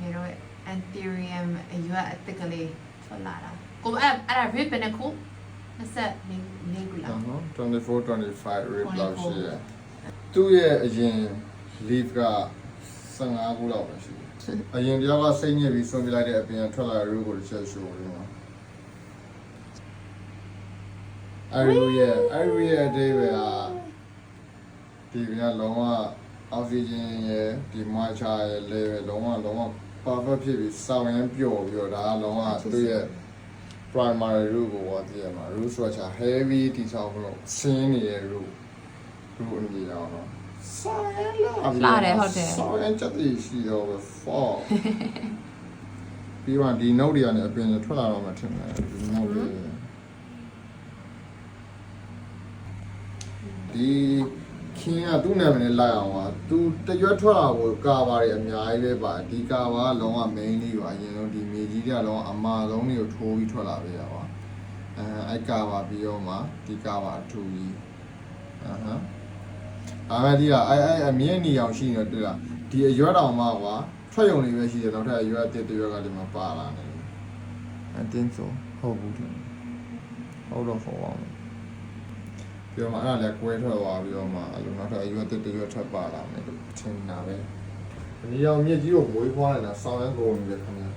နေတော့ Anthurium အရွက်အသက်ကလေးထွက်လာတာကိုအဲ့ဒါ rib ဘယ်နှခု24ခုလား24 25 rib လောက်ရှိရသူ့ရဲ့အရင် leaf က15ခုလောက်ပဲရှိတယ်အရင်တယောက်ကစိတ်ညစ်ပြီးဆုံးပြလိုက်တဲ့အပြင်ထွက်လာတဲ့ root ကိုတစ်ချက်ရှိုးတယ်နော်အဲ့ဒီရဲ့အသေးပဲဒီကလုံးဝ oxygen ရဲ့ဒီ moisture ရဲ့ level လုံးဝ perfect ဖြစ်ပြီးစောင်းရမ်းပျော်ပြီးတော့ဒါကလုံးဝသူ့ရဲ့ primary root ကိုဝါတည်ရမှာ root structure heavy တိဆောက်လို့ဆင်းနေတဲ့ root အနေနဲ့အောင်တော့စောင်းရမ်းလာတယ်ဟုတ်တယ်စောင်းရမ်းချက်တည်ရှိတော့ fall ပြီးတော့ဒီ note တွေကနေအပြင်ထွက်လာတော့မှထင်တယ်ဒီ note တွေဒီခင်းကသူ့နာမည်နဲ့လိုက်အောင်ပါသူတရွက်ထွက်လာကိုကာဘာတွေအများကြီးပဲပါဒီကာဘာကလုံးဝ main လေးပါအရင်ဆုံးဒီမြေကြီးတွေကလုံးဝအမာဆုံးတွေကိုထိုးပြီးထွက်လာပေးရပါအဲ့ကာဘာပြီးတော့မှဒီကာဘာအထူကြီးအားမဒီကအဲ့အမြင့်နေအောင်ရှိနေတော့တွေ့လားဒီအရွက်တောင်မှကွာထွက်ရုံလေးပဲရှိတယ်နောက်ထပ်အရွက်အတစ်တရွက်ကဒီမှာပါလာနေတယ်အတင်းဆိုဟုတ်ဘူးတယ်ဟုတ်တော့ဟုတ်အောင်ပြီးတော့မှအဲ့ဒါလည်းကွဲထွက်သွားပြီးတော့မှအဲ့လိုနောက်ထပ်အရွက်တစ်ရွက်ထပ်ပါလာမယ်လို့ထင်တာပဲဒီအောင်မြစ်ကြီးကိုမွေးဖွားနေတာဆောင်းရမ်းကုန်ပြီခင်ဗျာ